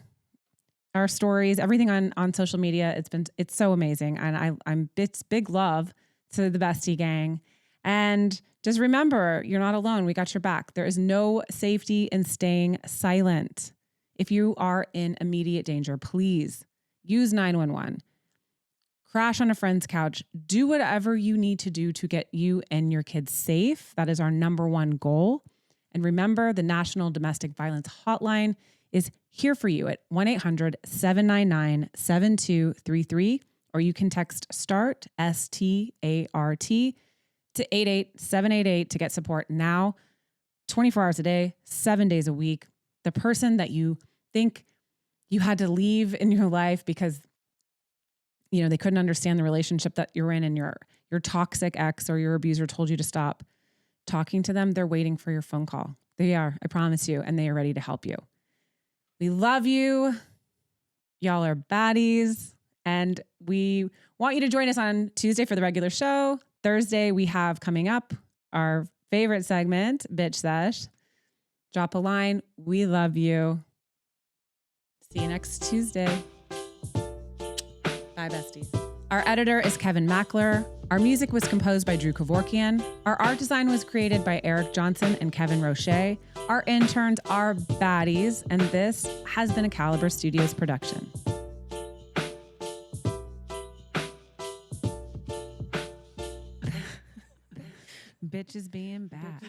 stories, everything on social media. It's so amazing. And it's big love to the bestie gang. And just remember, you're not alone. We got your back. There is no safety in staying silent. If you are in immediate danger, please use 911. Crash on a friend's couch. Do whatever you need to do to get you and your kids safe. That is our number one goal. And remember, the National Domestic Violence Hotline is here for you at 1-800-799-7233, or you can text START, START, to 88788 to get support now, 24 hours a day, 7 days a week. The person that you think you had to leave in your life because they couldn't understand the relationship that you're in, and your toxic ex or your abuser told you to stop talking to them, they're waiting for your phone call. They are, I promise you, and they are ready to help you. We love you. Y'all are baddies. And we want you to join us on Tuesday for the regular show. Thursday, we have coming up our favorite segment, Bitch Sesh. Drop a line. We love you. See you next Tuesday. Bye, besties. Our editor is Kevin Mackler. Our music was composed by Drew Kevorkian. Our art design was created by Eric Johnson and Kevin Roche. Our interns are baddies, and this has been a Caliber Studios production. Bitches being bad.